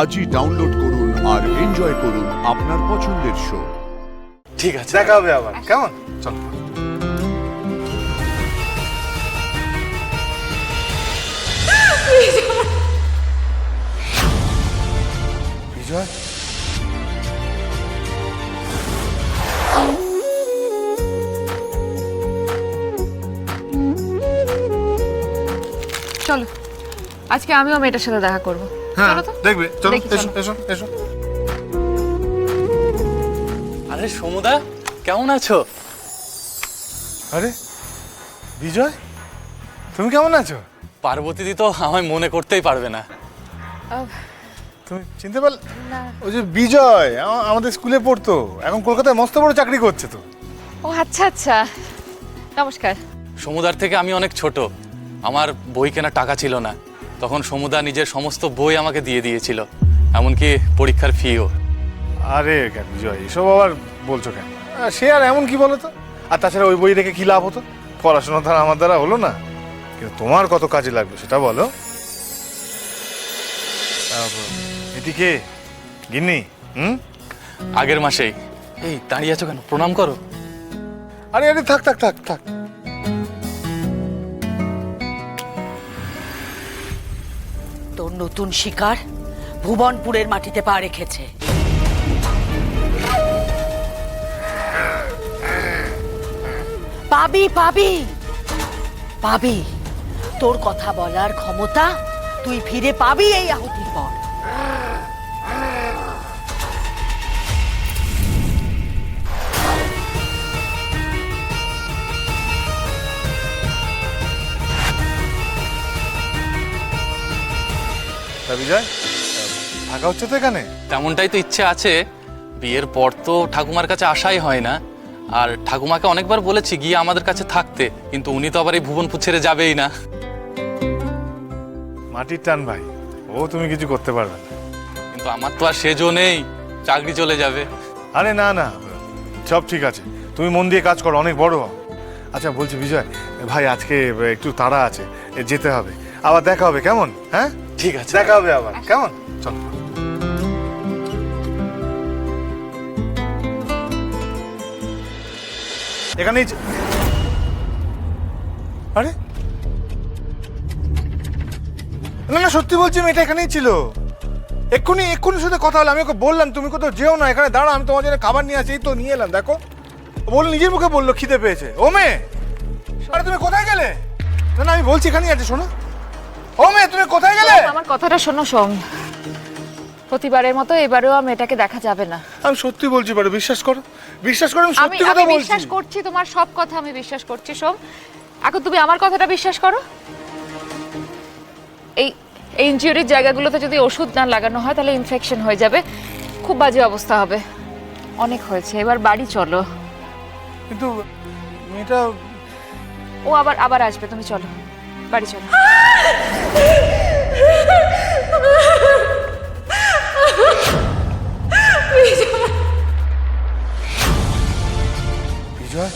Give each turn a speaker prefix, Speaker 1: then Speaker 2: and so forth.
Speaker 1: আজই ডাউনলোড করুন আর এনজয় করুন আপনার পছন্দের শো।
Speaker 2: ঠিক আছে,
Speaker 3: দেখা হবে আবার, কেমন? চল। বিজয়,
Speaker 4: চলো, আজকে আমিও মেয়েটার সাথে দেখা করবো।
Speaker 3: হ্যাঁ
Speaker 4: চলো তো,
Speaker 3: দেখবে, চলো,
Speaker 4: দেখি,
Speaker 3: এসো
Speaker 4: চলো।
Speaker 3: এসো এসো।
Speaker 2: আরে সমুদা, কেমন আছো?
Speaker 3: আরে বিজয়, তুমি কেমন আছো?
Speaker 2: পার্বতী দি তো আমায় মনে করতেই পারবে না।
Speaker 4: আহ,
Speaker 3: তুমি চিনতে পারলে?
Speaker 4: না।
Speaker 3: ওই যে বিজয়, আমাদের স্কুলে পড়তো, এখন কলকাতায় মস্ত বড় চাকরি করছে তো।
Speaker 4: ও আচ্ছা আচ্ছা, নমস্কার।
Speaker 2: সমুদার থেকে আমি অনেক ছোট, আমার বই কেনার টাকা ছিল না, তখন সমুদা নিজের সমস্ত বই আমাকে দিয়ে দিয়েছিল, এমনকি পরীক্ষার ফিও।
Speaker 3: আরে কেন বিজয়, এসব আবার বলছো কেন? সে আর এমন কি বলো তো? আর তাছাড়া ওই বই রেখে কি লাভ হতো? পড়াশোনা দ্বারা আমার দ্বারা হলো না, কিন্তু তোমার কত কাজে লাগবে সেটা বলো। এদিকে গিন্নি,
Speaker 2: আগের মাসেই। এই দাঁড়িয়ে আছো কেন, প্রণাম করো।
Speaker 3: আরে আরে থাক থাক থাক থাক।
Speaker 5: তোর নতুন শিকার ভুবনপুরের মাটিতে পা রেখেছে। পাবি পাবি পাবি, তোর কথা বলার ক্ষমতা তুই ফিরে পাবি এই আহুতির পর।
Speaker 3: তা বিজয়, থাকা হচ্ছে তো এখানে?
Speaker 2: তেমনটাই তো ইচ্ছে আছে, বিয়ের পর তো ঠাকুমার কাছে আসাই হয় না, আর ঠাকুমাকে অনেকবার বলেছি গিয়ে আমাদের কাছে থাকতে, কিন্তু উনি তো আবার এই ভুবনপুর ছেড়ে যাবেই না।
Speaker 3: মাটির টান ভাই, ও তুমি কিছু করতে পারবে না।
Speaker 2: কিন্তু আমার তো আর সেজো নেই, চাকরি চলে যাবে।
Speaker 3: আরে না না, সব ঠিক আছে, তুমি মন দিয়ে কাজ করো, অনেক বড় হও। আচ্ছা বলছি বিজয় ভাই, আজকে একটু তাড়া আছে, যেতে হবে, আবার দেখা হবে, কেমন? হ্যাঁ
Speaker 2: ঠিক আছে,
Speaker 3: দেখা হবে আবার, কেমন? চল। এখানেই আরে না না, সত্যি বলছি, মেয়েটা এখানেই ছিল। এক্ষুনি এক্ষুনি সাথে কথা হলো, আমি ওকে বললাম তুমি কোথাও যেও না, এখানে দাঁড়া, আমি তোমার জন্য খাবার নিয়ে আসি, এই তো নিয়ে এলাম, দেখো। বল, নিজের মুখে বললো খিদে পেয়েছে। ও মেয়ে, আরে তুমি কোথায় গেলে? না না, আমি বলছি এখানেই আছে, শোনো। ও মেয়ে, তুমি কোথায় গেলে?
Speaker 4: আমার কথাটা শোনো সোম, প্রতিবারের মতো এবারেও মেয়েটাকে দেখা যাবে না।
Speaker 3: আমি সত্যি বলছি, পারো বিশ্বাস করো, বিশ্বাস করো, আমি
Speaker 4: আমি
Speaker 3: সত্যি কথা
Speaker 4: আমি
Speaker 3: বলছি।
Speaker 4: বিশ্বাস করছি, তোমার সব কথা আমি বিশ্বাস করছি সোম। এখন তুমি আমার কথাটা বিশ্বাস করো। এই ইনজিউরির জায়গাগুলোতে যদি ওষুধ না লাগানো হয় তাহলে ইনফেকশন হয়ে যাবে, খুব বাজে অবস্থা হবে। অনেক হয়েছে, এবার বাড়ি চলো।
Speaker 3: কিন্তু মেয়েটা
Speaker 4: ও আবার আবার আসবে, তুমি চলো বাড়ি চলো।
Speaker 3: বিজয়,